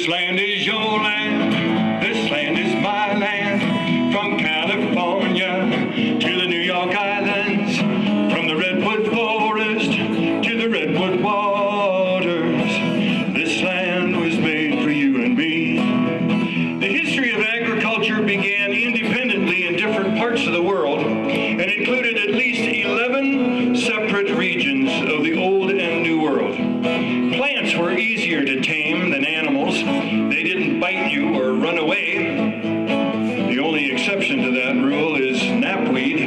This land is your land, this land is my land, from California to the New York Islands, from the redwood forest to the redwood waters. This land was made for you and me. The history of agriculture began independently in different parts of the world and included at least 11 separate regions of the Old and New World. Plants were easier to tame than animals. They didn't bite you or run away. The only exception to that rule is knapweed.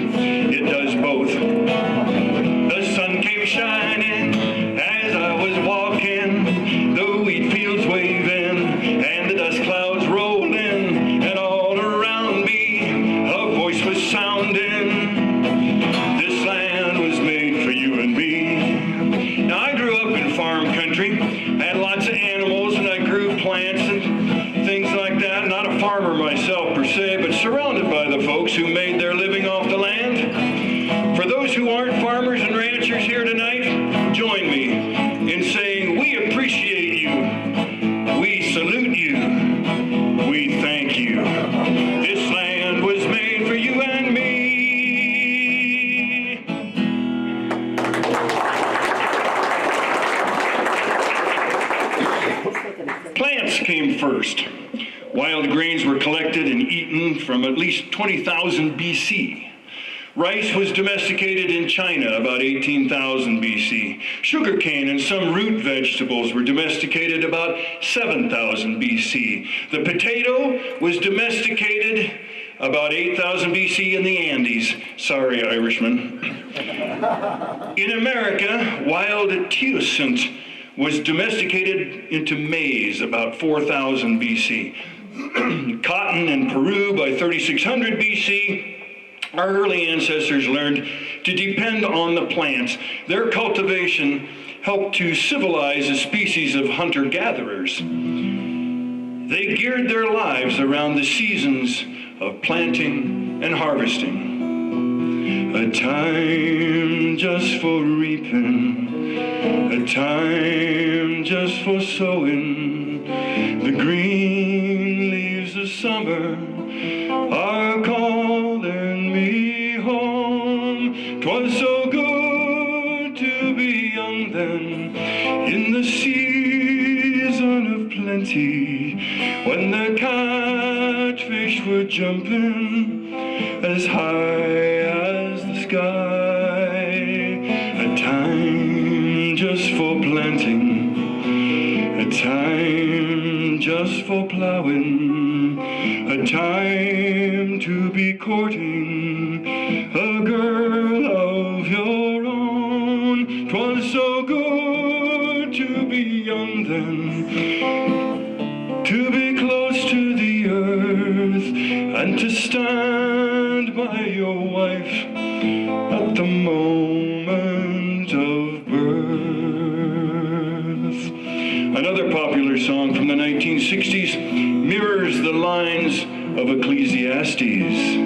It does both. The sun came shining as I was walking, the wheat fields waving and the dust clouds rolling, and all around me a voice was sounding. This land was made for you and me. Now, I grew up in farm country. I had lots of animals and I grew plants and things like that. Not a farmer myself per se, but surrounded by the folks who made their living off the land. For those who aren't farmers and ranchers here tonight, join me in saying we appreciate you, we salute you, we thank you. This land was made for you and me. Plants came first. Wild grains were collected and eaten from at least 20,000 BC. Rice was domesticated in China about 18,000 BC. Sugarcane and some root vegetables were domesticated about 7,000 BC. The potato was domesticated about 8,000 BC in the Andes. Sorry, Irishmen. In America, wild teosint was domesticated into maize about 4,000 BC. Cotton in Peru by 3,600 BC. Our early ancestors learned to depend on the plants. Their cultivation helped to civilize a species of hunter-gatherers. They geared their lives around the seasons of planting and harvesting. A time just for reaping, a time just for sowing. The green leaves of summer are calling me home. 'Twas so good to be young then, in the season of plenty, when the catfish were jumping as high as the sky. A time just for planting, a time just for plowing, a time to be courting a girl of your own. 'Twas so good to be young then, to be close to the earth, and to stand by your wife at the moment of birth. Another popular song from the 1960s mirrors the lines of Ecclesiastes.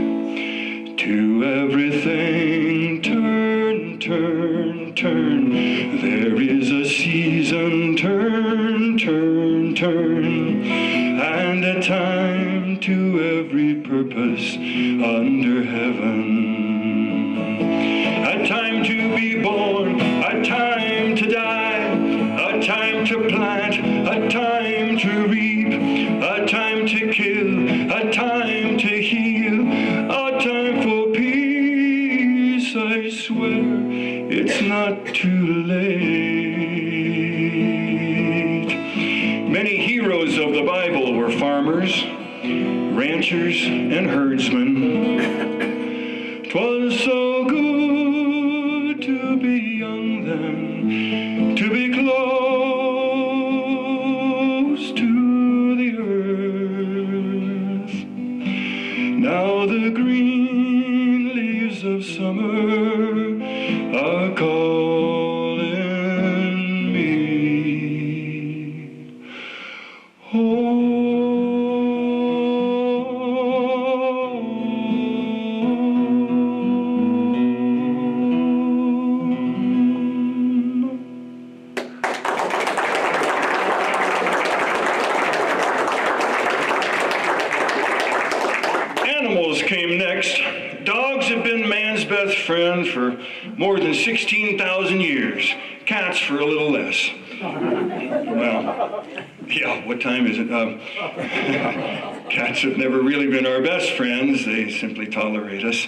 To everything turn, turn, turn. There is a season, turn, turn, turn. And a time to every purpose under heaven. A time to be born, a time to die, a time to plant, a time to reap, a time to kill, a time to heal, a time for peace. I swear it's not too late. Many heroes of the Bible were farmers, ranchers, and herdsmen. 'Twas so good to be young then, to be close to the earth. Now the green leaves of summer are calling me home. friend for more than 16,000 years. Cats for a little less. Well, yeah, what time is it? Cats have never really been our best friends. They simply tolerate us.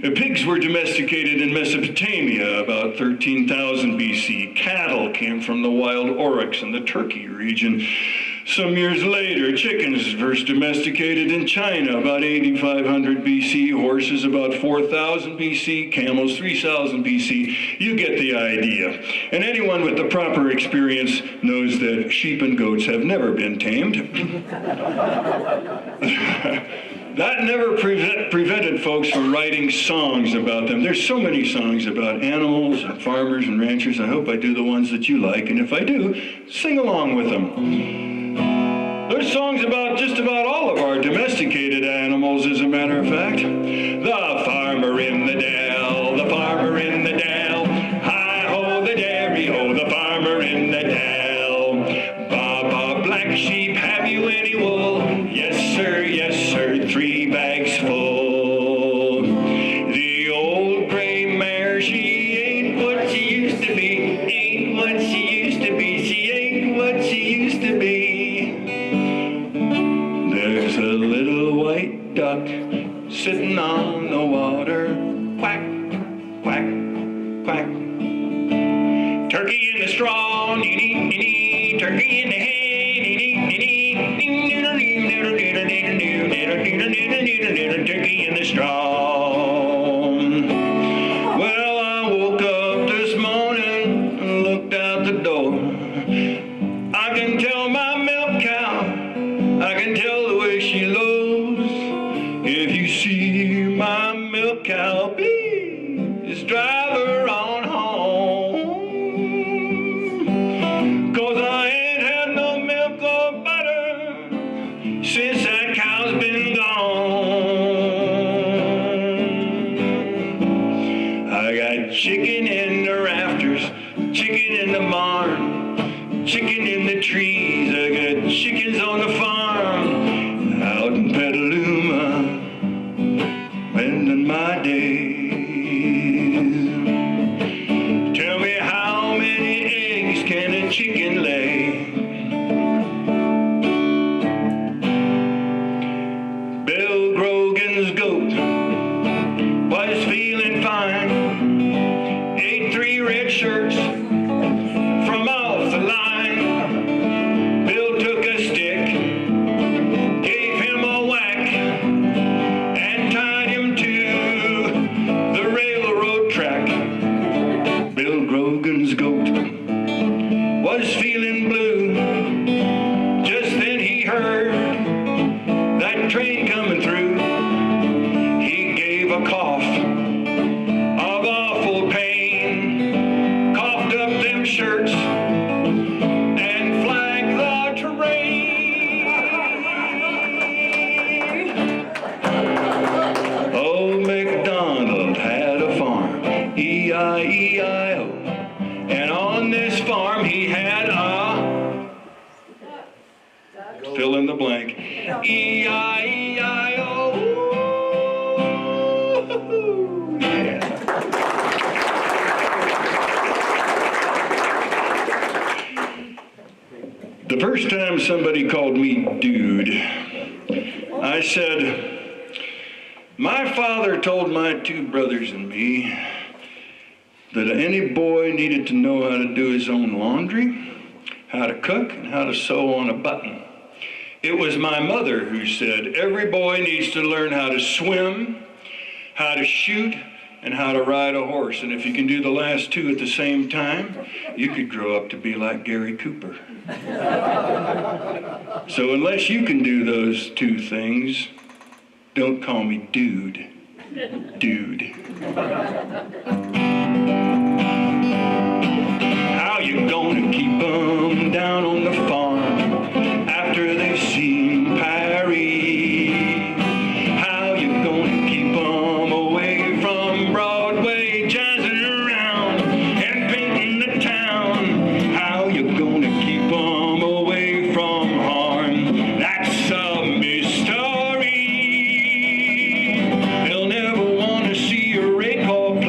Pigs were domesticated in Mesopotamia about 13,000 BC. Cattle came from the wild oryx in the Turkey region. Some years later, chickens first domesticated in China about 8,500 BC, horses about 4,000 BC, camels 3,000 BC. You get the idea. And anyone with the proper experience knows that sheep and goats have never been tamed. That never prevented folks from writing songs about them. There's so many songs about animals and farmers and ranchers. I hope I do the ones that you like, and if I do, sing along with them. There's songs about just about all of our domesticated animals, as a matter of fact. The farmer in the dell, the farmer in the dell, hi-ho the dairy-ho, the farmer in the dell. Baba, black sheep, have you any wool? Yes, sir, 3 bags full. The old gray mare, she ain't what she used to be, ain't what she used to be, she ain't what she used to be. There's a little white duck sitting on the water, quack, quack, quack. Turkey in the straw, nee-nee, turkey in the hay, turkey in the straw. Well, I woke up this morning and looked out the door. I can tell my milk cow, I can tell the way she lows. If you see my milk cow, please drive her on home. 'Cause I ain't had no milk or butter since that cow's been gone. I got chicken in the rafters, chicken in the barn, chicken in the trees. I got chickens on the farm out in Petaluma, spending my days. Tell me, how many eggs can a chicken lay? Bill Grogan's goat was feeling fine, ate 3 red shirts from off the line. Bill took a stick, gave him a whack, and tied him to the railroad track. Bill Grogan's goat was feeling blue. Just then he heard that train coming through. He gave a cough of awful pain, coughed up them shirts, and flagged the terrain. Old MacDonald had a farm, E-I-E-I-O, and on this farm he had a, fill in the blank, E-I-E-I-O. Yeah. The first time somebody called me dude, I said, my father told my 2 brothers and me that any boy needed to know how to do his own laundry, how to cook, and how to sew on a button. It was my mother who said, every boy needs to learn how to swim, how to shoot, and how to ride a horse. And if you can do the last 2 at the same time, you could grow up to be like Gary Cooper. So unless you can do those 2 things, don't call me dude. Dude. How you gonna keep them down on the farm after they've seen Prairie? How you gonna keep them away from Broadway, jazzing around and painting the town? How you gonna keep them away from harm? That's a mystery. They'll never want to see a rake or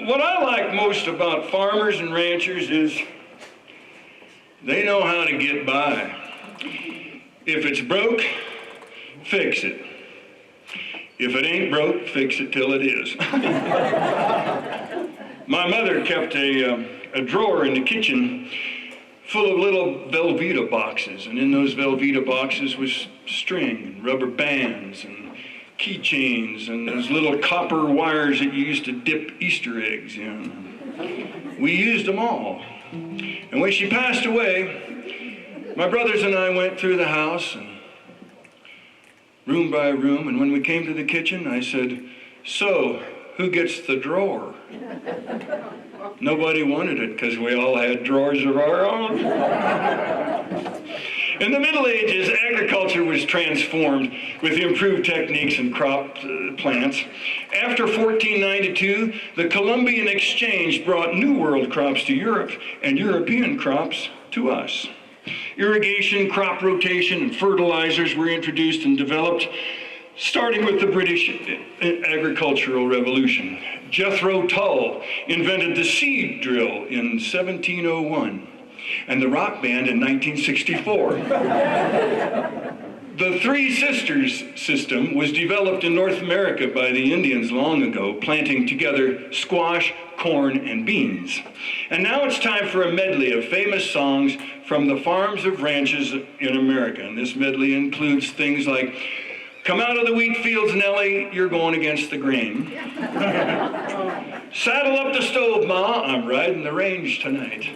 What I like most about farmers and ranchers is they know how to get by. If it's broke, fix it. If it ain't broke, fix it till it is. My mother kept a drawer in the kitchen full of little Velveeta boxes, and in those Velveeta boxes was string and rubber bands and keychains and those little copper wires that you used to dip Easter eggs in. We used them all. And when she passed away, my brothers and I went through the house, and room by room, and when we came to the kitchen, I said, "So, who gets the drawer?" Nobody wanted it because we all had drawers of our own. In the Middle Ages, agriculture was transformed with improved techniques and crop plants. After 1492, the Columbian Exchange brought New World crops to Europe and European crops to us. Irrigation, crop rotation, and fertilizers were introduced and developed, starting with the British Agricultural Revolution. Jethro Tull invented the seed drill in 1701 and the rock band in 1964. The Three Sisters system was developed in North America by the Indians long ago, planting together squash, corn, and beans. And now it's time for a medley of famous songs from the farms of ranches in America. And this medley includes things like "Come Out of the Wheat Fields, Nellie, You're Going Against the Grain." "Saddle Up the Stove, Ma, I'm Riding the Range Tonight."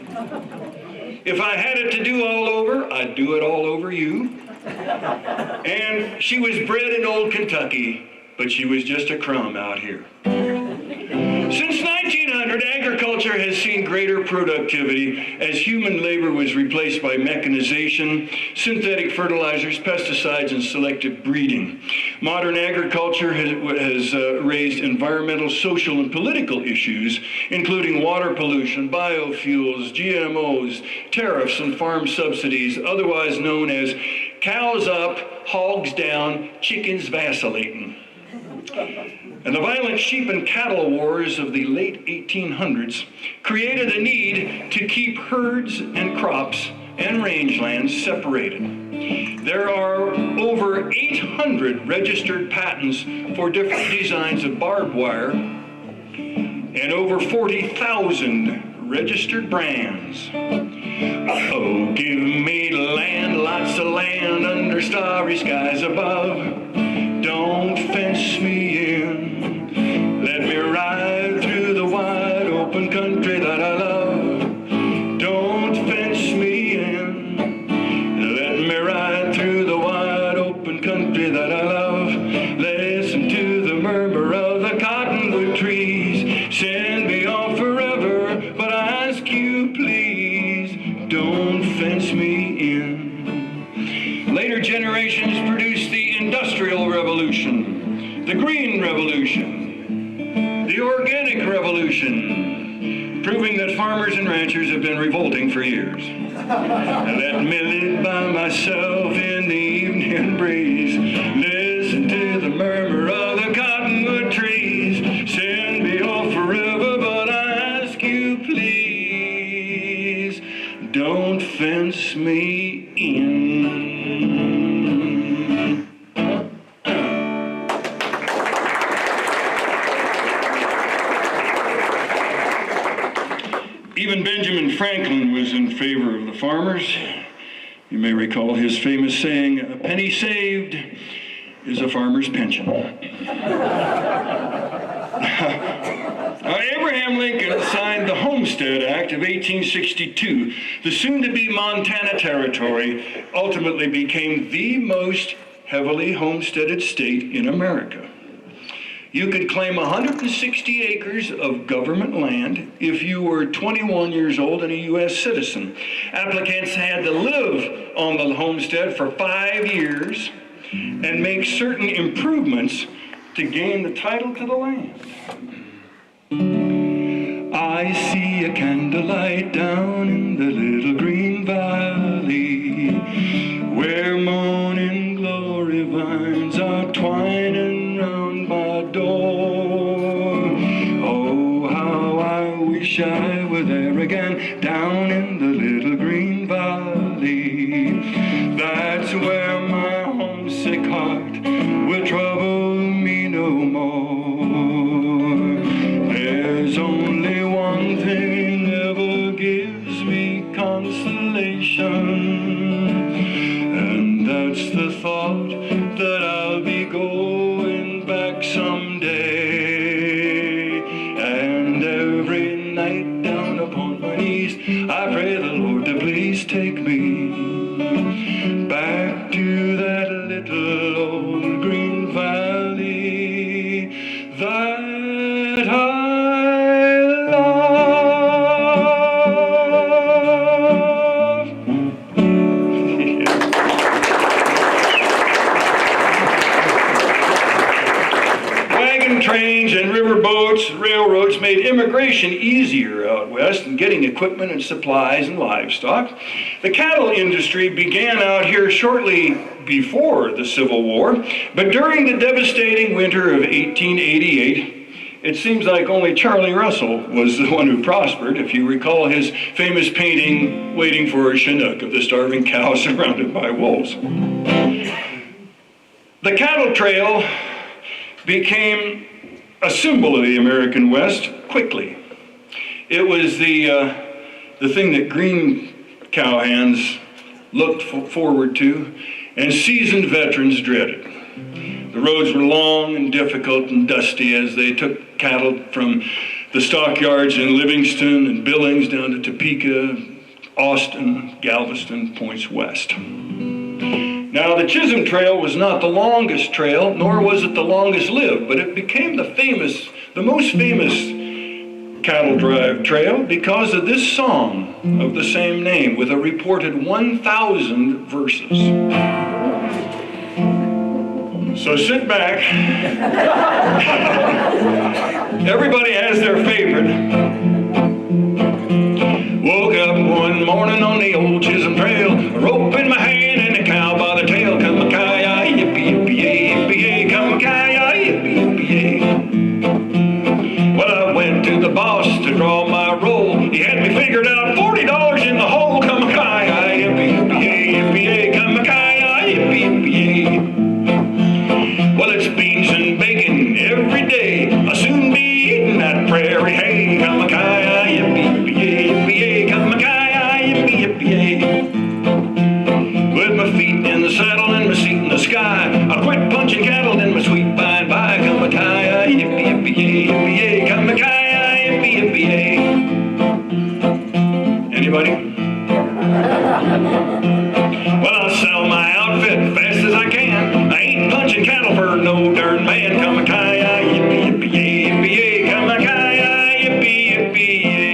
"If I had it to do all over, I'd do it all over you." And "She was bred in old Kentucky, but she was just a crumb out here." Since 1900, agriculture has seen greater productivity as human labor was replaced by mechanization, synthetic fertilizers, pesticides, and selective breeding. Modern agriculture has raised environmental, social, and political issues, including water pollution, biofuels, GMOs, tariffs, and farm subsidies, otherwise known as cows up, hogs down, chickens vacillating. And the violent sheep and cattle wars of the late 1800s created a need to keep herds and crops and rangelands separated. There are over 800 registered patents for different designs of barbed wire and over 40,000 registered brands. Oh, give me land, lots of land under starry skies above. Don't fence me in, let me ride through the wide open country that I love. Don't fence me in, let me ride through the wide open country that I love. Listen to the murmur of the cottonwood trees, send me off forever, but I ask you please, don't fence me in. Later generations produced the Industrial Revolution, the Green Revolution, the Organic Revolution, proving that farmers and ranchers have been revolting for years. Let me live by myself in the evening breeze, listen to the murmur of the cottonwood trees, send me off forever, but I ask you please, don't fence me in. Even Benjamin Franklin was in favor of the farmers. You may recall his famous saying, "A penny saved is a farmer's pension." Abraham Lincoln signed the Homestead Act of 1862. The soon-to-be Montana Territory ultimately became the most heavily homesteaded state in America. You could claim 160 acres of government land if you were 21 years old and a U.S. citizen. Applicants had to live on the homestead for 5 years and make certain improvements to gain the title to the land. I see a candlelight down in the little green valley, where morning glory vines are twining round my door. Oh, how wish I were there again, down in the little green valley. That's where my homesick heart will trouble me no more. There's only one thing ever gives me consolation, and that's the thought that I'll be going back someday. And every night down upon my knees, I pray the Lord to please take me back to that little old green valley that I trains and riverboats, railroads made immigration easier out west and getting equipment and supplies and livestock. The cattle industry began out here shortly before the Civil War, but during the devastating winter of 1888, it seems like only Charlie Russell was the one who prospered, if you recall his famous painting, Waiting for a Chinook, of the starving cow surrounded by wolves. The cattle trail became a symbol of the American West quickly. It was the thing that green cowhands looked forward to and seasoned veterans dreaded. The roads were long and difficult and dusty as they took cattle from the stockyards in Livingston and Billings down to Topeka, Austin, Galveston, points west. Now, the Chisholm Trail was not the longest trail, nor was it the longest lived, but it became the most famous cattle drive trail because of this song of the same name with a reported 1,000 verses. So sit back. Everybody has their favorite. Woke up one morning on the old Chisholm Trail, a rope in my hand and a cow by the tail. Come a kaya, yippee, yippee, yippee, yay. Come a kaya, yippee, yippee, yay. Well, I went to the boss to draw my roll. He had me figured out $40 in the hole. Come a kaya, yippee, yippee, yay, yippee, yay. Come a kaya, yippee, yippee, yay. Well, it's beans and bacon every day. I'll soon be eating that prairie hay. Come a kaya, yippee, yippee, yay, yippee, yay. Come a kaya, yippee, yippee, yay. With my feet in the saddle and my seat in the sky, I'll quit punching cattle in my sweet by and by. Come a kaya, yippee, yippee, yay, yippee, yay. Come a kaya, yippee, yippee, yay. Anybody? Well, I'll sell my outfit fast as I can. I ain't punching cattle for no darn man. Come a kaya, yippee, yippee, yay, yippee, yay. Come a kaya, yippee, yippee, yay.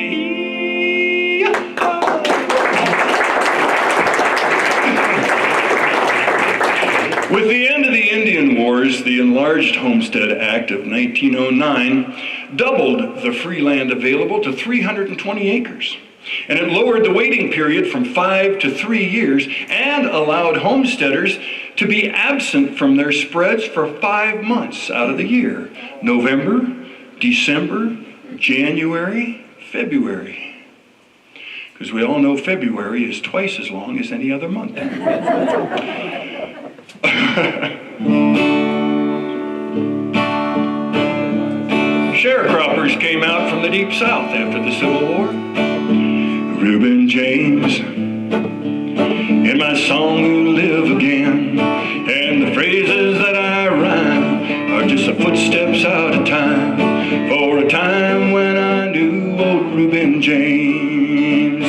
With the end of the Indian Wars, the enlarged Homestead Act of 1909 doubled the free land available to 320 acres. And it lowered the waiting period from 5 to 3 years and allowed homesteaders to be absent from their spreads for 5 months out of the year: November, December, January, February. Because we all know February is twice as long as any other month. Sharecroppers came out from the deep south after the Civil War. Reuben James, in my song You'll Live Again, and the phrases that I rhyme are just the footsteps out of time, for a time when I knew old Reuben James.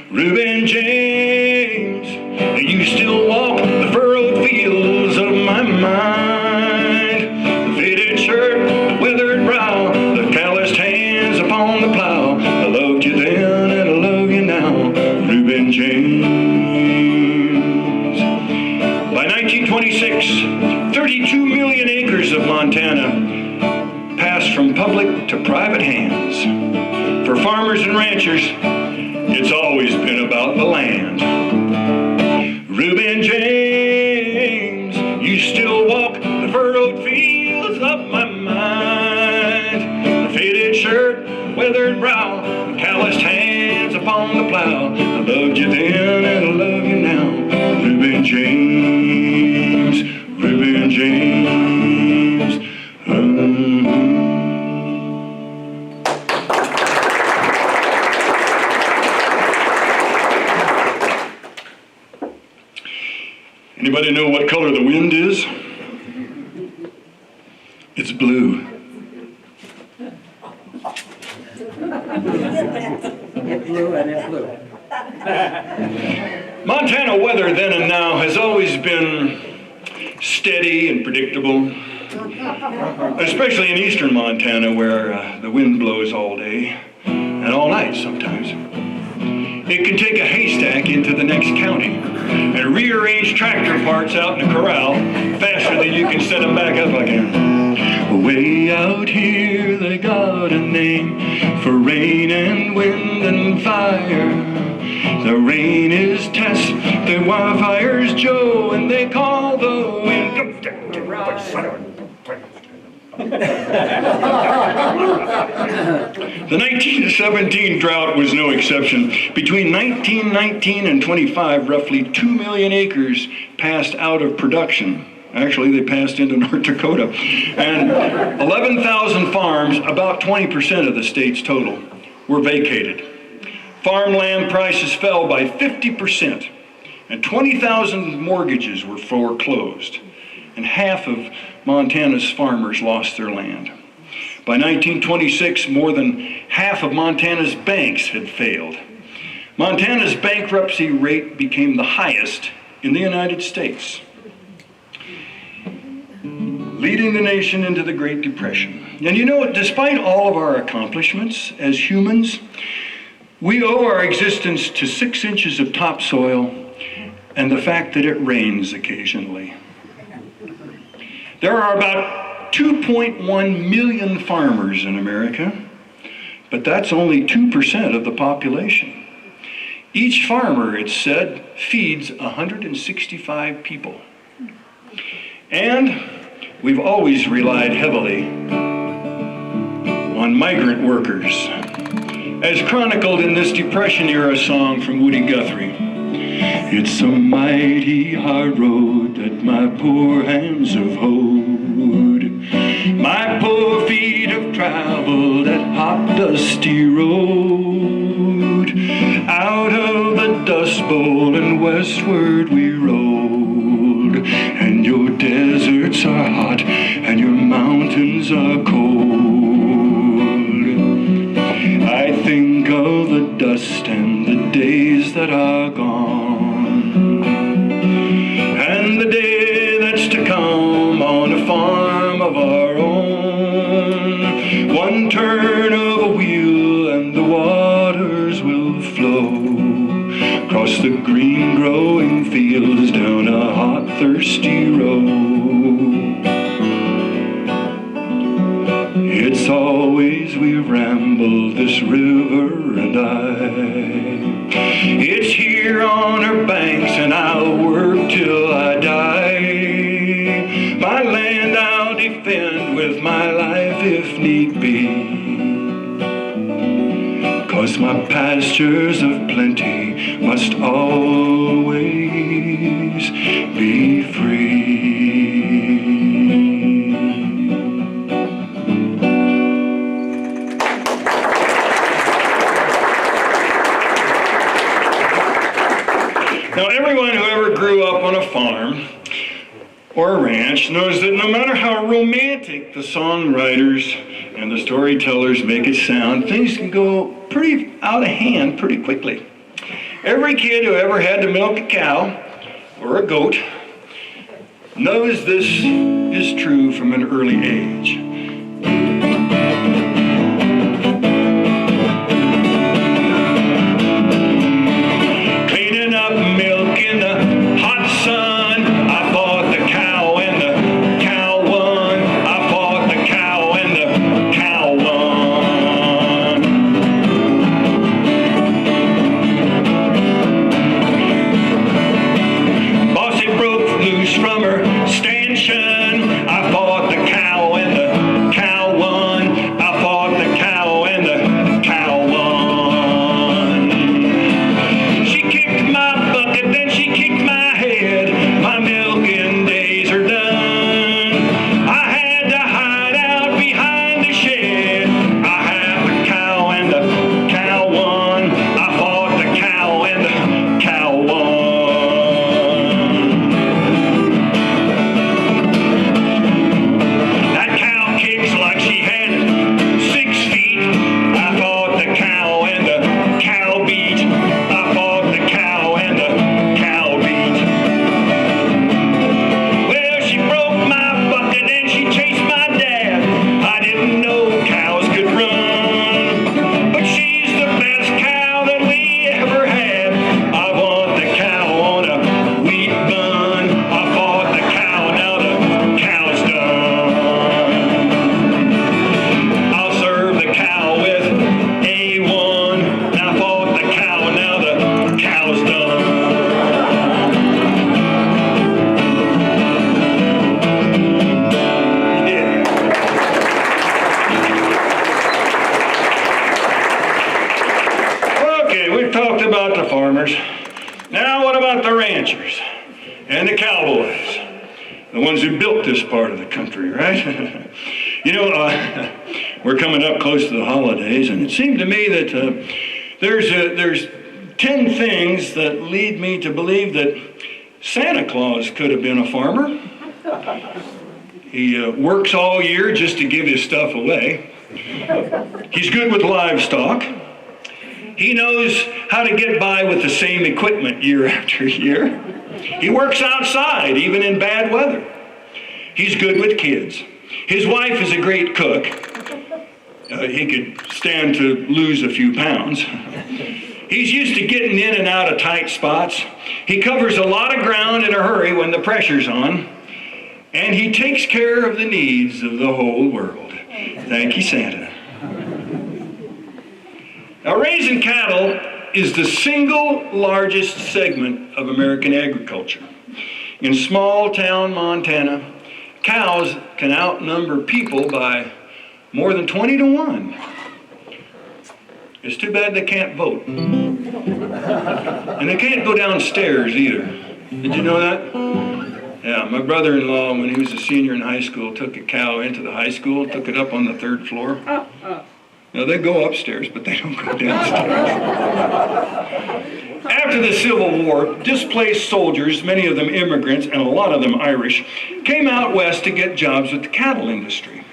Reuben James, you still walk the furrowed fields of my mind, the faded shirt, the withered brow, the calloused hands upon the plow. I loved you then and I love you now, Reuben James. By 1926, 32 million acres of Montana passed from public to private hands. For farmers and ranchers, it's always been about the land. Reuben James, you still walk the furrowed fields of my mind, the faded shirt, weather withered brow, and calloused hands upon the plow. I loved you then and I love you now. Reuben James, Reuben James. Anybody know what color the wind is? It's blue. It blew and it blew. Montana weather then and now has always been steady and predictable, especially in eastern Montana where the wind blows all day and all night sometimes. It can take a haystack into the next county and rearrange tractor parts out in the corral faster than you can set them back up again. Way out here they got a name for rain and wind and fire. The rain is Tess, the wildfire's Joe, and they call the wind. The 1917 drought was no exception. Between 1919 and 25, roughly 2 million acres passed out of production. Actually, they passed into North Dakota. And 11,000 farms, about 20% of the state's total, were vacated. Farmland prices fell by 50%, and 20,000 mortgages were foreclosed, and half of Montana's farmers lost their land. By 1926, more than half of Montana's banks had failed. Montana's bankruptcy rate became the highest in the United States, leading the nation into the Great Depression. And you know, despite all of our accomplishments as humans, we owe our existence to 6 inches of topsoil and the fact that it rains occasionally. There are about 2.1 million farmers in America, but that's only 2% of the population. Each farmer, it's said, feeds 165 people. And we've always relied heavily on migrant workers, as chronicled in this Depression-era song from Woody Guthrie. It's a mighty hard road that my poor hands have hoed. My poor feet have traveled that hot, dusty road. Out of the Dust Bowl and westward we rode. And your deserts are hot and your mountains are cold. I think of the dust and the days that are gone, and the day that's to come on a farm of our own. One turn of a wheel and the waters will flow across the green growing fields down a hot, thirsty road. It's always we ramble this river and I. It's here on her banks and I'll work till I die. My land I'll defend with my life if need be, 'cause my pastures of plenty must always be free. Now, everyone who ever grew up on a farm or a ranch knows that no matter how romantic the songwriters and the storytellers make it sound, things can go pretty out of hand pretty quickly. Every kid who ever had to milk a cow or a goat knows this is true from an early age. From her stanchion, I fought the cow and the the farmers. Now what about the ranchers and the cowboys? The ones who built this part of the country, right? You know, we're coming up close to the holidays, and it seemed to me that there's 10 things that lead me to believe that Santa Claus could have been a farmer. He works all year just to give his stuff away. He's good with livestock. He knows how to get by with the same equipment year after year. He works outside, even in bad weather. He's good with kids. His wife is a great cook. He could stand to lose a few pounds. He's used to getting in and out of tight spots. He covers a lot of ground in a hurry when the pressure's on. And he takes care of the needs of the whole world. Thank you, Santa. Now, raising cattle is the single largest segment of American agriculture. In small town Montana, cows can outnumber people by more than 20 to 1. It's too bad they can't vote. And they can't go downstairs either. Did you know that? Yeah, my brother-in-law, when he was a senior in high school, took a cow into the high school, took it up on the 3rd floor. Now, they go upstairs, but they don't go downstairs. After the Civil War, displaced soldiers, many of them immigrants and a lot of them Irish, came out west to get jobs with the cattle industry.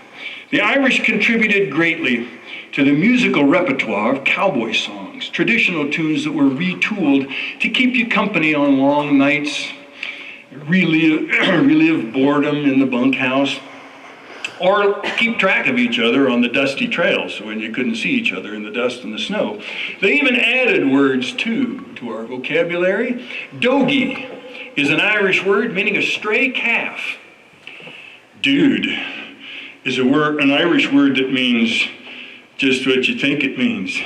The Irish contributed greatly to the musical repertoire of cowboy songs, traditional tunes that were retooled to keep you company on long nights, relive boredom in the bunkhouse, or keep track of each other on the dusty trails when you couldn't see each other in the dust and the snow. They even added words, too, to our vocabulary. Dogie is an Irish word meaning a stray calf. Dude is an Irish word that means just what you think it means.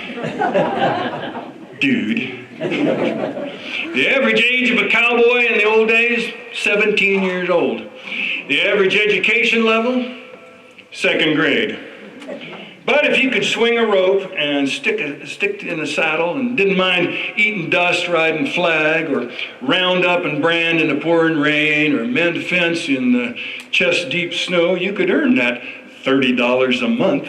Dude. The average age of a cowboy in the old days, 17 years old. The average education level, 2nd grade. But if you could swing a rope and stick in a saddle and didn't mind eating dust riding flag or round up and brand in the pouring rain or mend fence in the chest-deep snow, you could earn that $30 a month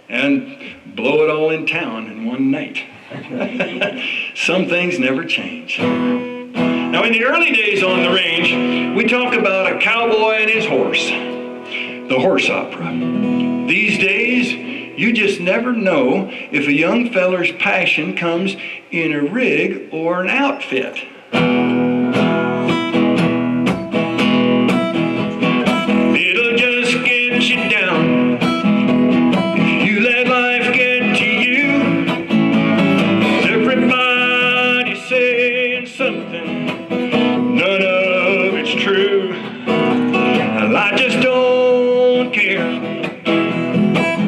and blow it all in town in one night. Some things never change. Now, in the early days on the range, we talk about a cowboy and his horse, the horse opera. These days, you just never know if a young feller's passion comes in a rig or an outfit. It'll just get you down if you let life get to you. Everybody's saying something, none of it's true. Well, I just don't care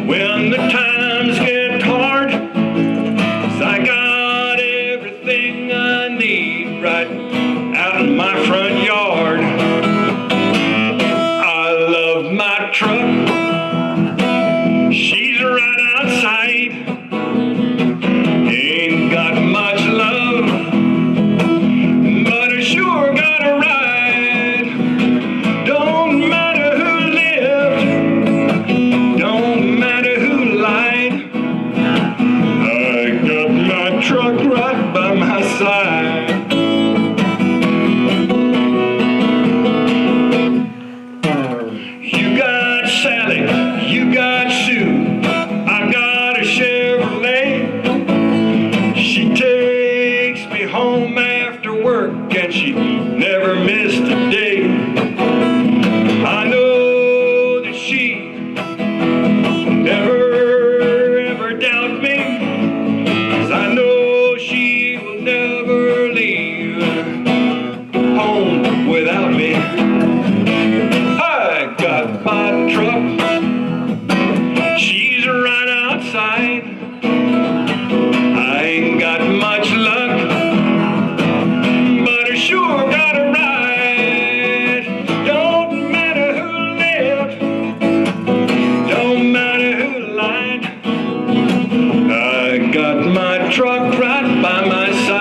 when the times get hard, 'cause I got everything I need right out in my front yard. I love my truck, she's right outside. Ain't got much love, but I sure got a ride. Don't matter who lived, don't matter who lied, I got my truck right by my side. You got Sally, you got Sue, I got a Chevrolet. She takes me home after work and she never missed a day. I know that she never ever doubt me, 'cause I know she will never leave home without me. I got my truck, she's right outside. I ain't got much luck, but I sure got a ride. Don't matter who lived, don't matter who lied, I got my truck right by my side.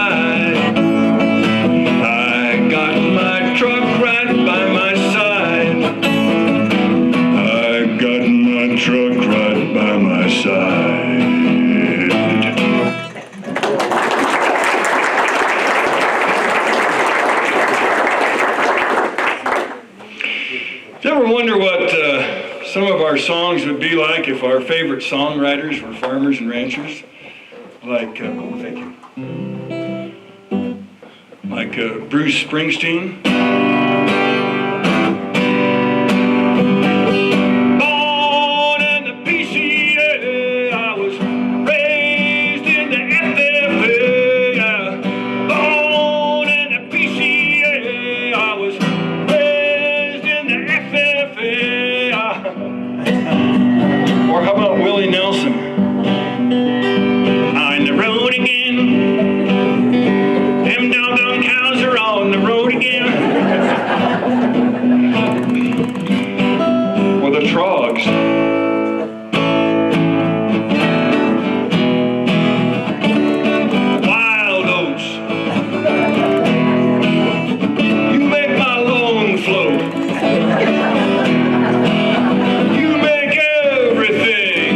songs would be like if our favorite songwriters were farmers and ranchers. Like, thank you. Like Bruce Springsteen. Born in the PCA, I was raised in the FFA. Born in the PCA, I was raised in the FFA. Or how about Willie Nelson? On the road again. Them doggone cows are on the road again. Or the Trogs. Wild oats. You make my lung float. You make everything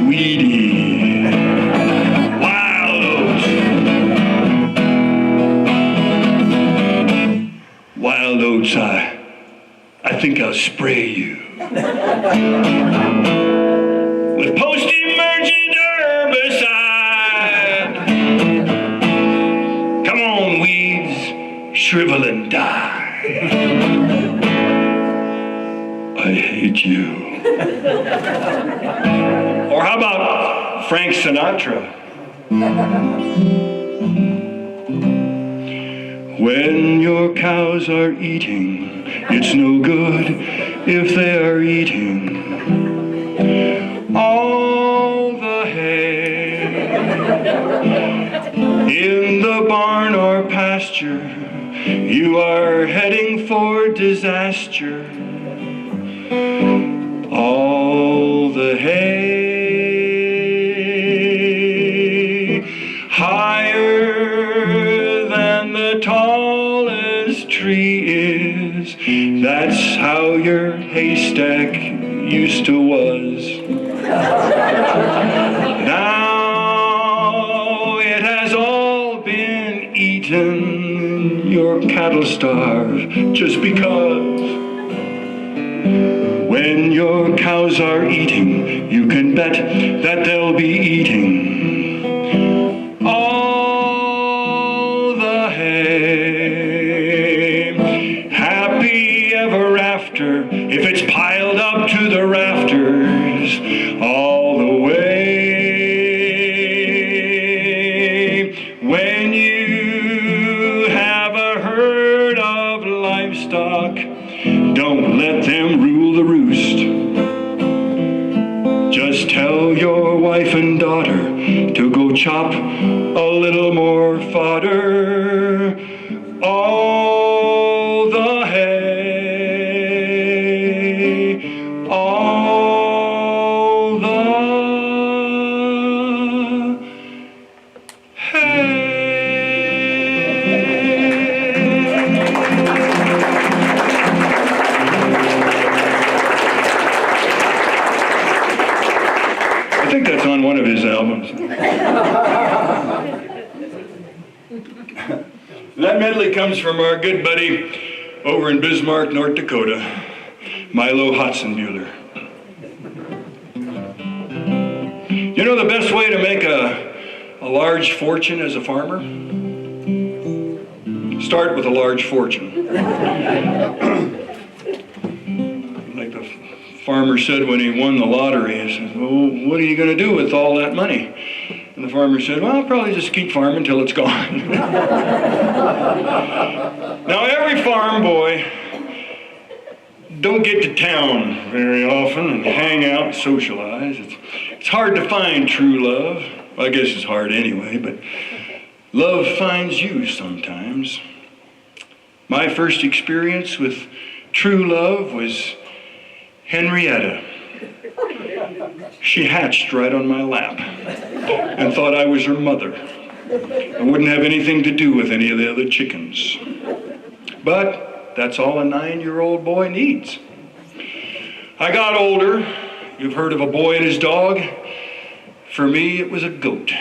weedy. Wild oats. Wild oats, I think I'll spray you with post-emergent herbicide. Come on, weeds, shrivel and die. I hate you. Or how about Frank Sinatra? When your cows are eating, it's no good if they are eating all the hay. In the barn or pasture, you are heading for disaster. All the hay, higher than the tallest tree is. That's how your haystack used to was. Now it has all been eaten. Your cattle starve just because. When your cows are eating, you can bet that they'll be eating all the hay. Happy ever after, if it's piled up to the rafters all the way. When you have a herd of livestock, don't let them rule the roost. Just tell your wife and daughter to go chop a little more fodder. All the hay, all the hay. I think that's on one of his albums. That medley comes from our good buddy over in Bismarck, North Dakota, Milo Hotzenbuehler. You know the best way to make a large fortune as a farmer? Start with a large fortune. Like the farmer said when he won the lottery, he said, well, what are you going to do with all that money? And the farmer said, well, I'll probably just keep farming till it's gone. Now, every farm boy don't get to town very often and hang out and socialize. It's hard to find true love. Well, I guess it's hard anyway, but love finds you sometimes. My first experience with true love was Henrietta. She hatched right on my lap and thought I was her mother. I wouldn't have anything to do with any of the other chickens. But that's all a 9-year-old boy needs. I got older. You've heard of a boy and his dog. For me, it was a goat.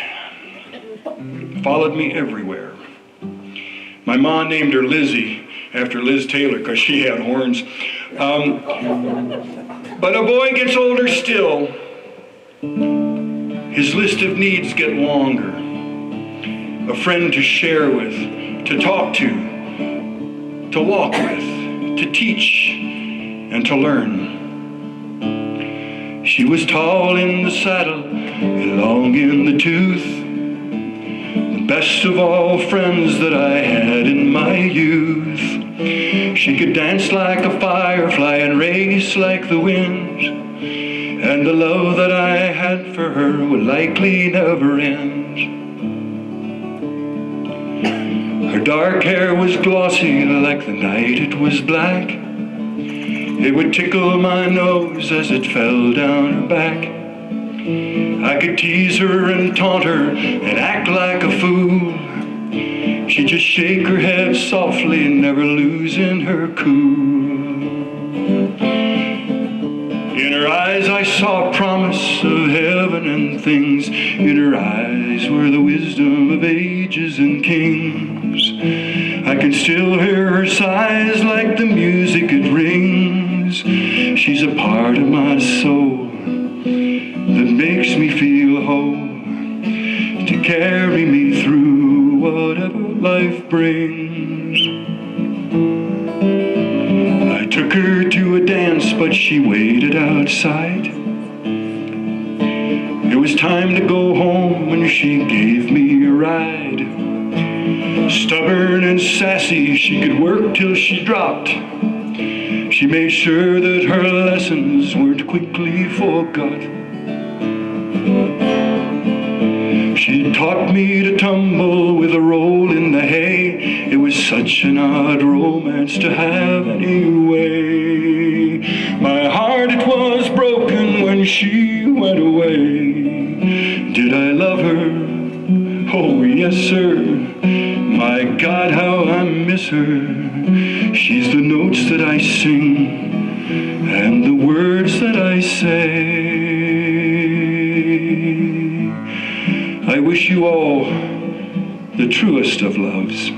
Followed me everywhere. My mom named her Lizzie after Liz Taylor because she had horns. But a boy gets older still. His list of needs get longer. A friend to share with, to talk to walk with, to teach, and to learn. She was tall in the saddle and long in the tooth, the best of all friends that I had in my youth. She could dance like a firefly and race like the wind, and the love that I had for her would likely never end. Her dark hair was glossy like the night it was black. It would tickle my nose as it fell down her back. I could tease her and taunt her and act like a fool. She'd just shake her head softly, never losing her cool. In her eyes I saw a promise of heaven and things. In her eyes were the wisdom of ages and kings. I can still hear her sighs like the music it rings. She's a part of my soul that makes me feel whole, to carry me through whatever life brings. I took her to a dance, but she waited outside. It was time to go home when she gave me a ride. Stubborn and sassy, she could work till she dropped. She made sure that her lessons weren't quickly forgot. She taught me to tumble with a roll in the hay. It was such an odd romance to have anyway. My heart, it was broken when she went away. Did I love her? Oh, yes, sir. My God, how I miss her. She's the notes that I sing and the words that I say. I wish you all the truest of loves.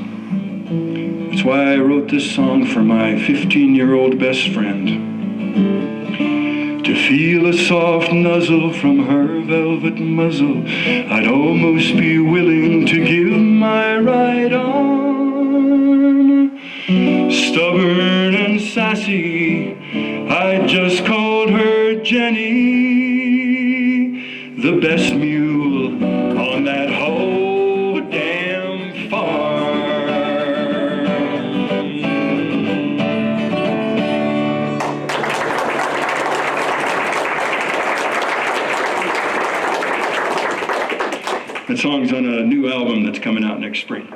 That's why I wrote this song for my 15-year-old best friend. To feel a soft nuzzle from her velvet muzzle, I'd almost be willing to give my right arm. Stubborn and sassy, I just called her Jenny, the best mule on that whole damn farm. That song's on a new album that's coming out next spring.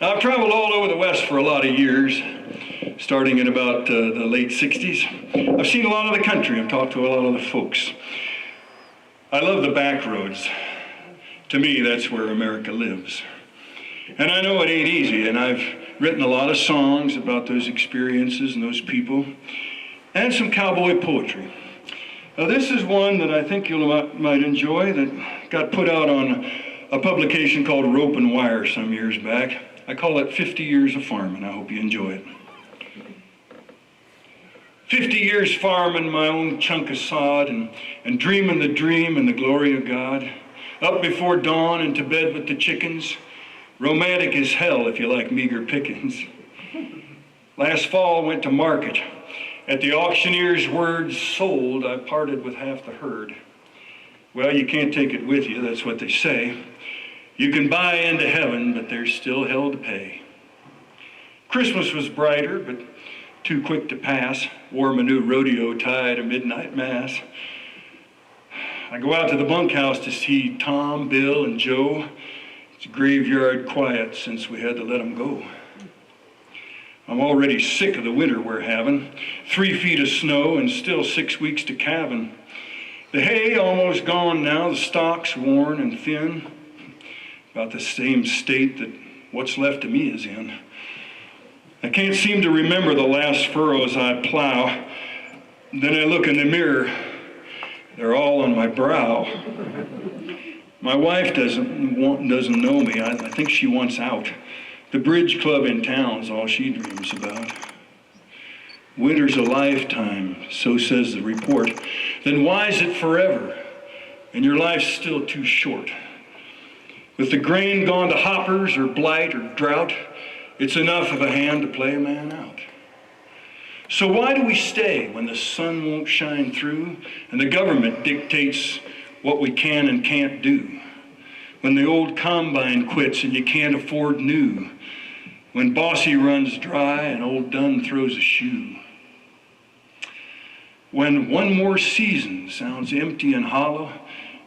Now, I've traveled all over the West for a lot of years, starting in about the late 60s. I've seen a lot of the country. I've talked to a lot of the folks. I love the back roads. To me, that's where America lives. And I know it ain't easy, and I've written a lot of songs about those experiences and those people, and some cowboy poetry. Now, this is one that I think you might enjoy that got put out on a publication called Rope and Wire some years back. I call it 50 Years of Farming. I hope you enjoy it. 50 years farming my own chunk of sod and dreaming the dream and the glory of God. Up before dawn and to bed with the chickens. Romantic as hell if you like meager pickings. Last fall went to market. At the auctioneer's words sold, I parted with half the herd. Well, you can't take it with you, that's what they say. You can buy into heaven, but there's still hell to pay. Christmas was brighter, but too quick to pass. Wore my new rodeo tie to midnight mass. I go out to the bunkhouse to see Tom, Bill, and Joe. It's graveyard quiet since we had to let them go. I'm already sick of the winter we're having. 3 feet of snow and still 6 weeks to calving. The hay almost gone now, the stalks worn and thin. About the same state that what's left of me is in. I can't seem to remember the last furrows I plow. Then I look in the mirror. They're all on my brow. My wife doesn't know me. I think she wants out. The bridge club in town's all she dreams about. Winter's a lifetime, so says the report. Then why is it forever, and your life's still too short? With the grain gone to hoppers or blight or drought, it's enough of a hand to play a man out. So why do we stay when the sun won't shine through and the government dictates what we can and can't do? When the old combine quits and you can't afford new? When Bossy runs dry and old Dunn throws a shoe? When one more season sounds empty and hollow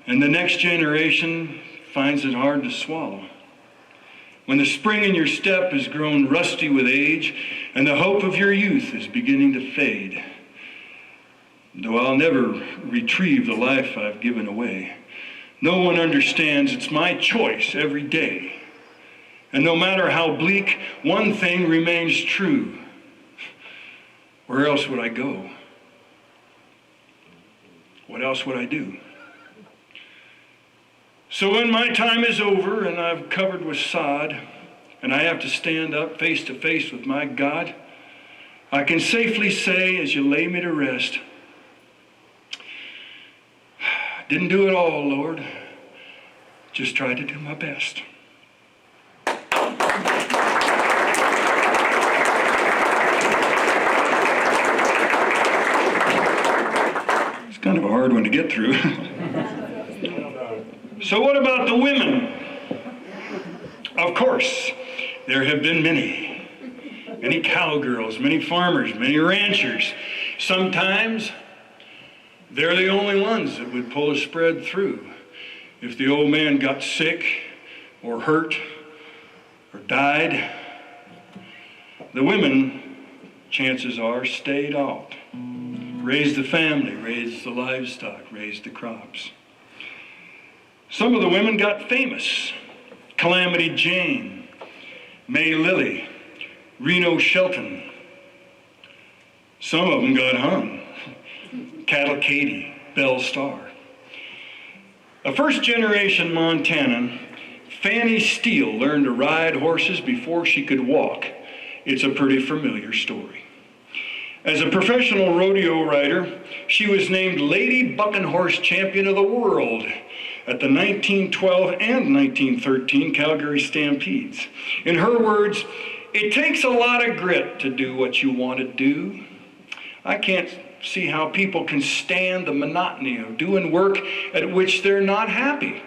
and the next generation finds it hard to swallow? When the spring in your step has grown rusty with age and the hope of your youth is beginning to fade? Though I'll never retrieve the life I've given away, no one understands it's my choice every day. And no matter how bleak, one thing remains true. Where else would I go? What else would I do? So when my time is over and I've covered with sod and I have to stand up face to face with my God, I can safely say as you lay me to rest, didn't do it all, Lord, just tried to do my best. It's kind of a hard one to get through. So what about the women? Of course, there have been many cowgirls, many farmers, many ranchers. Sometimes they're the only ones that would pull a spread through. If the old man got sick or hurt or died, the women, chances are, stayed out. Raised the family, raised the livestock, raised the crops. Some of the women got famous. Calamity Jane, May Lily, Reno Shelton. Some of them got hung. Cattle Katie, Belle Starr. A first-generation Montanan, Fanny Steele learned to ride horses before she could walk. It's a pretty familiar story. As a professional rodeo rider, she was named Lady Bucking Horse Champion of the World at the 1912 and 1913 Calgary Stampedes. In her words, it takes a lot of grit to do what you want to do. I can't see how people can stand the monotony of doing work at which they're not happy.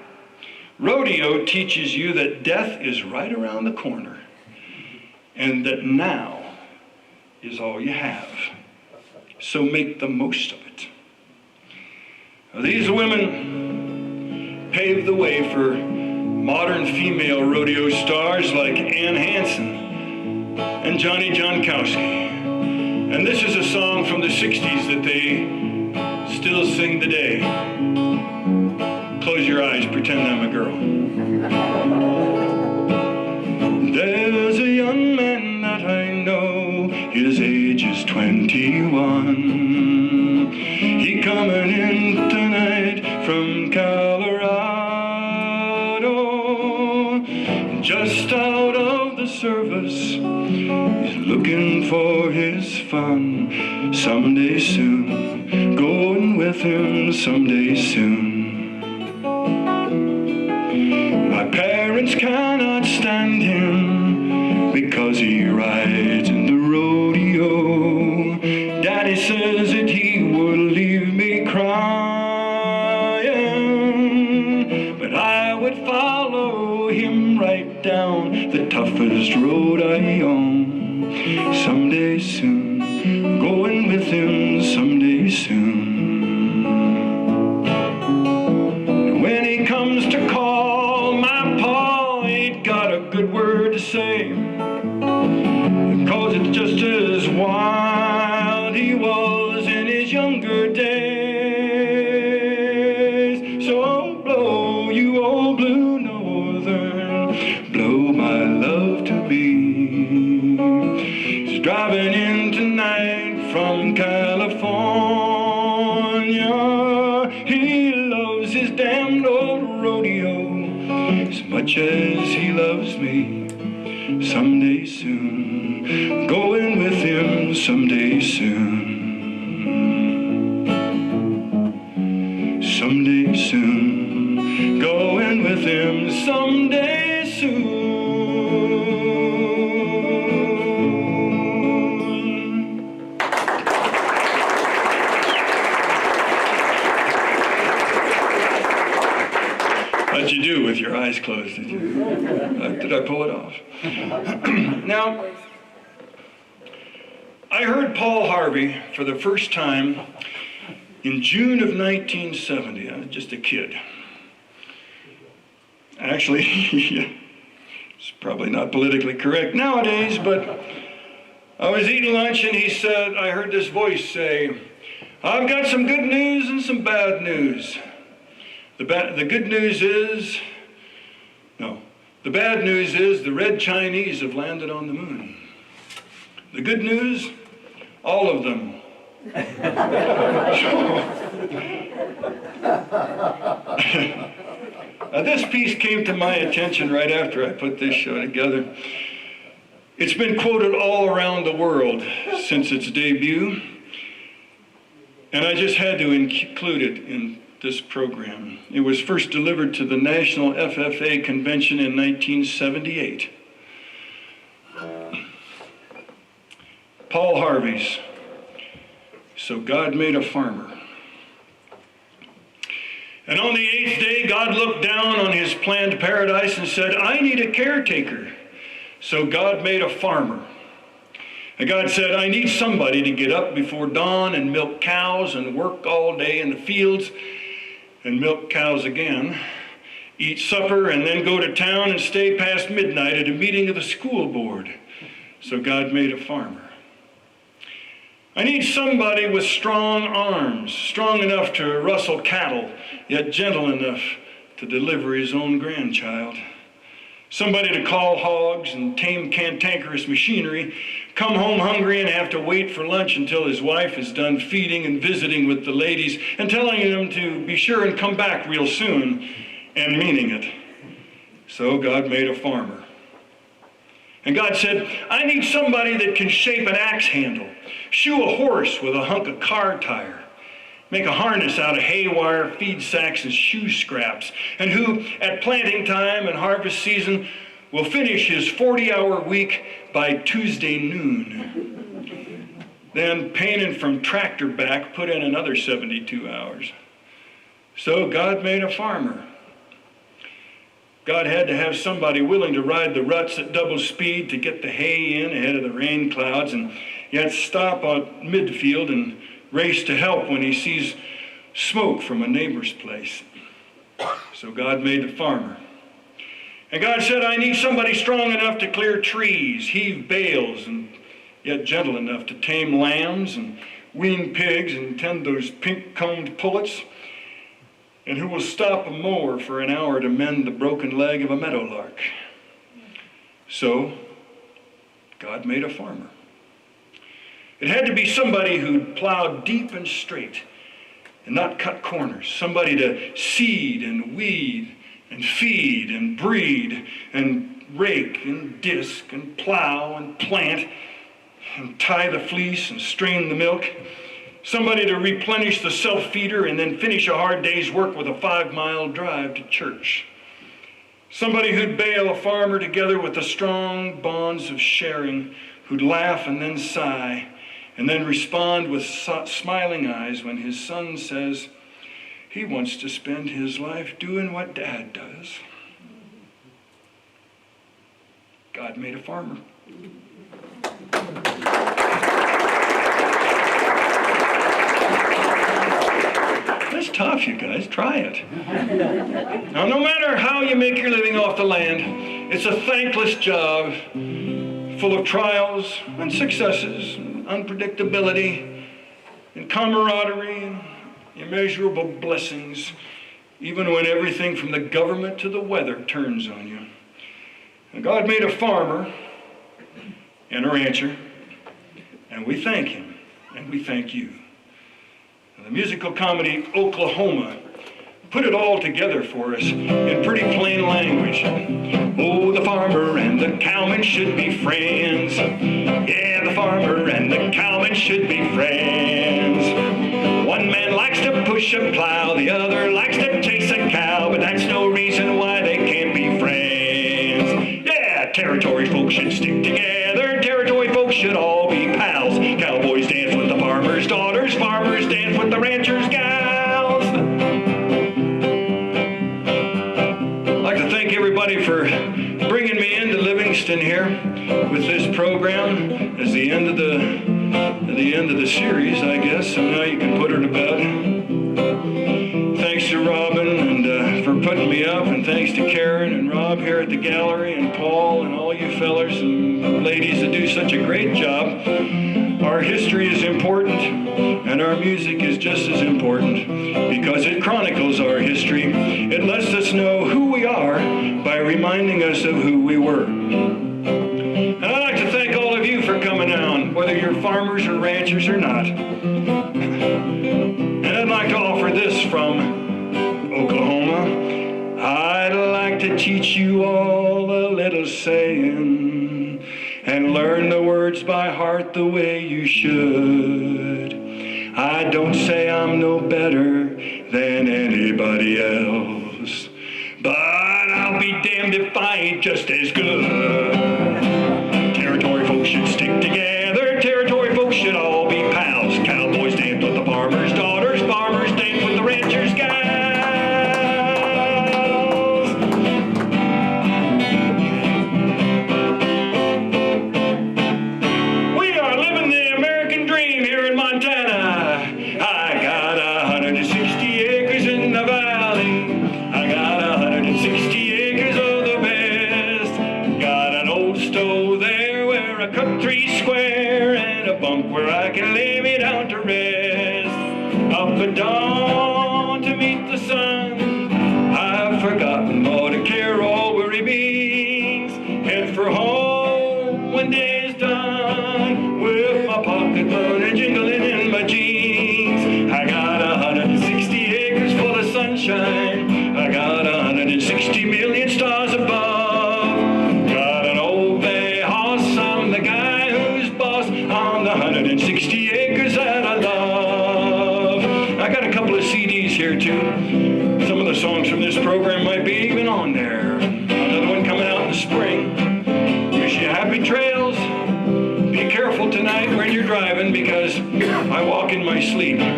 Rodeo teaches you that death is right around the corner and that now is all you have. So make the most of it. Now, these women paved the way for modern female rodeo stars like Ann Hansen and Johnny Jonkowski. And this is a song from the 60s that they still sing today. Close your eyes, pretend I'm a girl. There's a young man that I know, his age is 21. He coming in tonight from Colorado, just out of the service. He's looking for his fun someday soon, going with him someday soon. My parents cannot stand him because he rides in the rodeo. Daddy says that he would leave me crying, but I would follow him right down the toughest road I own. Someday soon, going with him someday soon. When he comes to call, my pa ain't got a good word to say, 'cause it's just as wild he was in his younger days. So blow, you old blue northern, blow my love to me. He's driving in tonight from California. He loves his damned old rodeo as much as he loves me. Someday soon, going with him someday soon. someday soon, going with him someday soon. How'd you do with your eyes closed? Did I pull it off? Now, I heard Paul Harvey for the first time in June of 1970. I was just a kid. Actually, it's probably not politically correct nowadays, but I was eating lunch and he said, I heard this voice say, I've got some good news and some bad news. The good news is, no, the bad news is the red Chinese have landed on the moon. The good news, all of them. This piece came to my attention right after I put this show together. It's been quoted all around the world since its debut, and I just had to include it in this program. It was first delivered to the National FFA Convention in 1978. Paul Harvey's So God Made a Farmer. And on the 8th day, God looked down on his planned paradise and said, I need a caretaker. So God made a farmer. And God said, I need somebody to get up before dawn and milk cows and work all day in the fields and milk cows again, eat supper, and then go to town and stay past midnight at a meeting of the school board. So God made a farmer. I need somebody with strong arms, strong enough to rustle cattle, yet gentle enough to deliver his own grandchild. Somebody to call hogs and tame cantankerous machinery, come home hungry and have to wait for lunch until his wife is done feeding and visiting with the ladies and telling him to be sure and come back real soon, and meaning it. So God made a farmer. And God said, I need somebody that can shape an axe handle, shoe a horse with a hunk of car tire, make a harness out of hay wire, feed sacks, and shoe scraps, and who, at planting time and harvest season, will finish his 40-hour week by Tuesday noon. Then, painting from tractor back, put in another 72 hours. So God made a farmer. God had to have somebody willing to ride the ruts at double speed to get the hay in ahead of the rain clouds, and yet stop at midfield and race to help when he sees smoke from a neighbor's place. So God made the farmer. And God said, I need somebody strong enough to clear trees, heave bales, and yet gentle enough to tame lambs and wean pigs and tend those pink-combed pullets, and who will stop a mower for an hour to mend the broken leg of a meadowlark. So God made a farmer. It had to be somebody who'd plowed deep and straight and not cut corners. Somebody to seed and weed and feed and breed and rake and disc and plow and plant and tie the fleece and strain the milk. Somebody to replenish the self-feeder and then finish a hard day's work with a 5-mile drive to church. Somebody who'd bale a farmer together with the strong bonds of sharing, who'd laugh and then sigh, and then respond with smiling eyes when his son says he wants to spend his life doing what Dad does. God made a farmer. That's tough, you guys. Try it. Now, no matter how you make your living off the land, it's a thankless job full of trials and successes, and unpredictability, and camaraderie, and immeasurable blessings, even when everything from the government to the weather turns on you. And God made a farmer and a rancher, and we thank him, and we thank you. The musical comedy Oklahoma put it all together for us in pretty plain language. Oh, the farmer and the cowman should be friends. Yeah, the farmer and the cowman should be friends. One man likes to push a plow, the other likes to chase a cow, but that's no reason why they can't be friends. Yeah, territory folks should stick together, territory folks should all be pals. Cowboys dance with the farmers' daughters, farmers dance with the ranchers' gals. I'd like to thank everybody for bringing me into Livingston here with this program as the end of the series, I guess. So now you can put her to bed. Thanks to Robin and for putting me up, and thanks to Karen and Rob here at the gallery, and Paul and all you fellers and ladies that do such a great job. Our history is important, and our music is just as important because it chronicles our history. It lets us know who we are by reminding us of who we were. And I'd like to thank all of you for coming out, whether you're farmers or ranchers or not. And I'd like to offer this from Oklahoma. I'd like to teach you all a little saying and learn the words by heart the way you should. I don't say I'm no better than anybody else, but I'll be damned if I ain't just as good. Territory folks should stick together, territory folks should all be pals. Cowboys dance with the farmers' daughters, farmers dance with the ranchers' gals. We are living the American dream here in Montana. I got 160 acres in the valley. I got 160 acres of the best. Got an old stove there where I cook 3 square, and a bunk where I can lay me down to rest. Up at dawn to meet the sun, I've forgotten all the care, all worry beans. Head for home when day is done, with my pocketbook and jingling in my jeans. I got 160 acres full of sunshine. I got 160 million stars above. Got an old bay horse, I'm the guy who's boss on the 160 acres that I love. I got a couple of CDs here too. Some of the songs from this program might be even on there. Another one coming out in the spring. Wish you happy trails. Be careful tonight when you're driving because I walk in my sleep. Got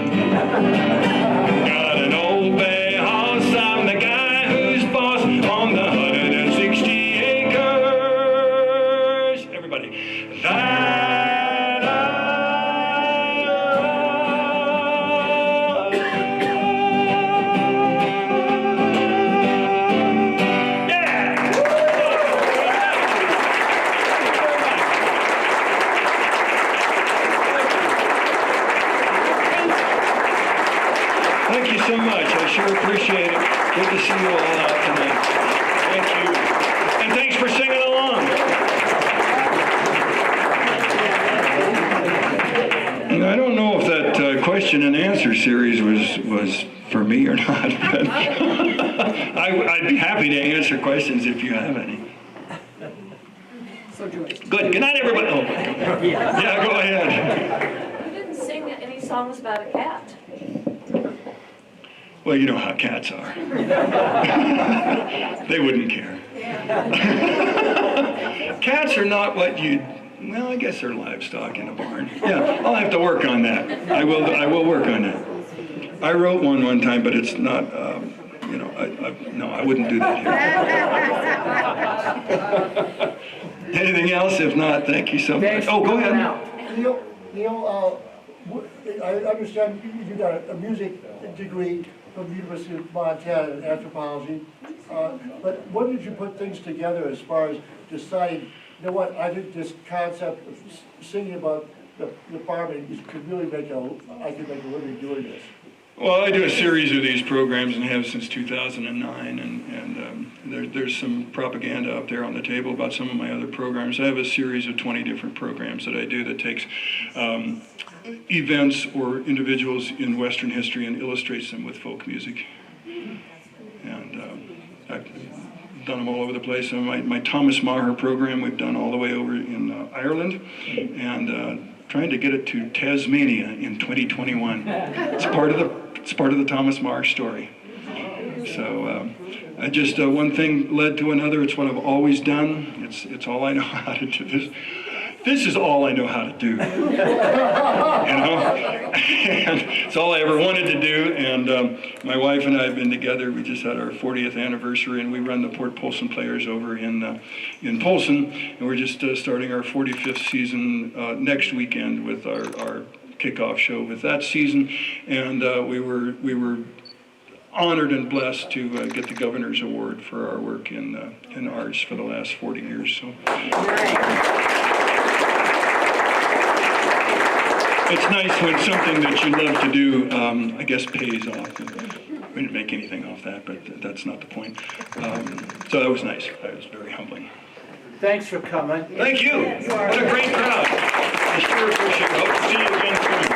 an old bay horse, I'm the guy who's boss on the 160 acres. Everybody. That I love. Yeah! Thank you so much. I sure appreciate it. Good to see you all out tonight. Thank you. And thanks for singing along. I don't know if that question and answer series was for me or not, but I'd be happy to answer questions if you have any. So Joyce. Good. Good night, everybody. Oh. Yeah, go ahead. You didn't sing any songs about a cat. Well, you know how cats are. They wouldn't care. Cats are not what you'd, well, I guess they're livestock in a barn. Yeah, I'll have to work on that. I will work on that. I wrote one time, but it's not, no, I wouldn't do that here. Anything else? If not, thank you so much. Oh, go ahead. Neal, I understand you got a music degree from the University of Montana in anthropology, but when did you put things together as far as deciding, you know what, I think this concept of singing about the farming could really I could make a living doing this? Well, I do a series of these programs and have since 2009, and there's some propaganda up there on the table about some of my other programs. I have a series of 20 different programs that I do that takes events or individuals in Western history and illustrates them with folk music. And I've done them all over the place. And my Thomas Maher program we've done all the way over in Ireland, and trying to get it to Tasmania in 2021. It's part of the Thomas Maher story. So I just one thing led to another. It's what I've always done. It's all I know how to do. This is all I know how to do. You know, and it's all I ever wanted to do. And my wife and I have been together. We just had our 40th anniversary, and we run the Port Polson Players over in Polson, and we're just starting our 45th season next weekend with our kickoff show with that season. And we were honored and blessed to get the Governor's Award for our work in arts for the last 40 years. So. It's nice when something that you love to do, I guess, pays off. We didn't make anything off that, but that's not the point. So that was nice. That was very humbling. Thanks for coming. Thank you. What a great crowd. I sure appreciate it. Hope to see you again soon.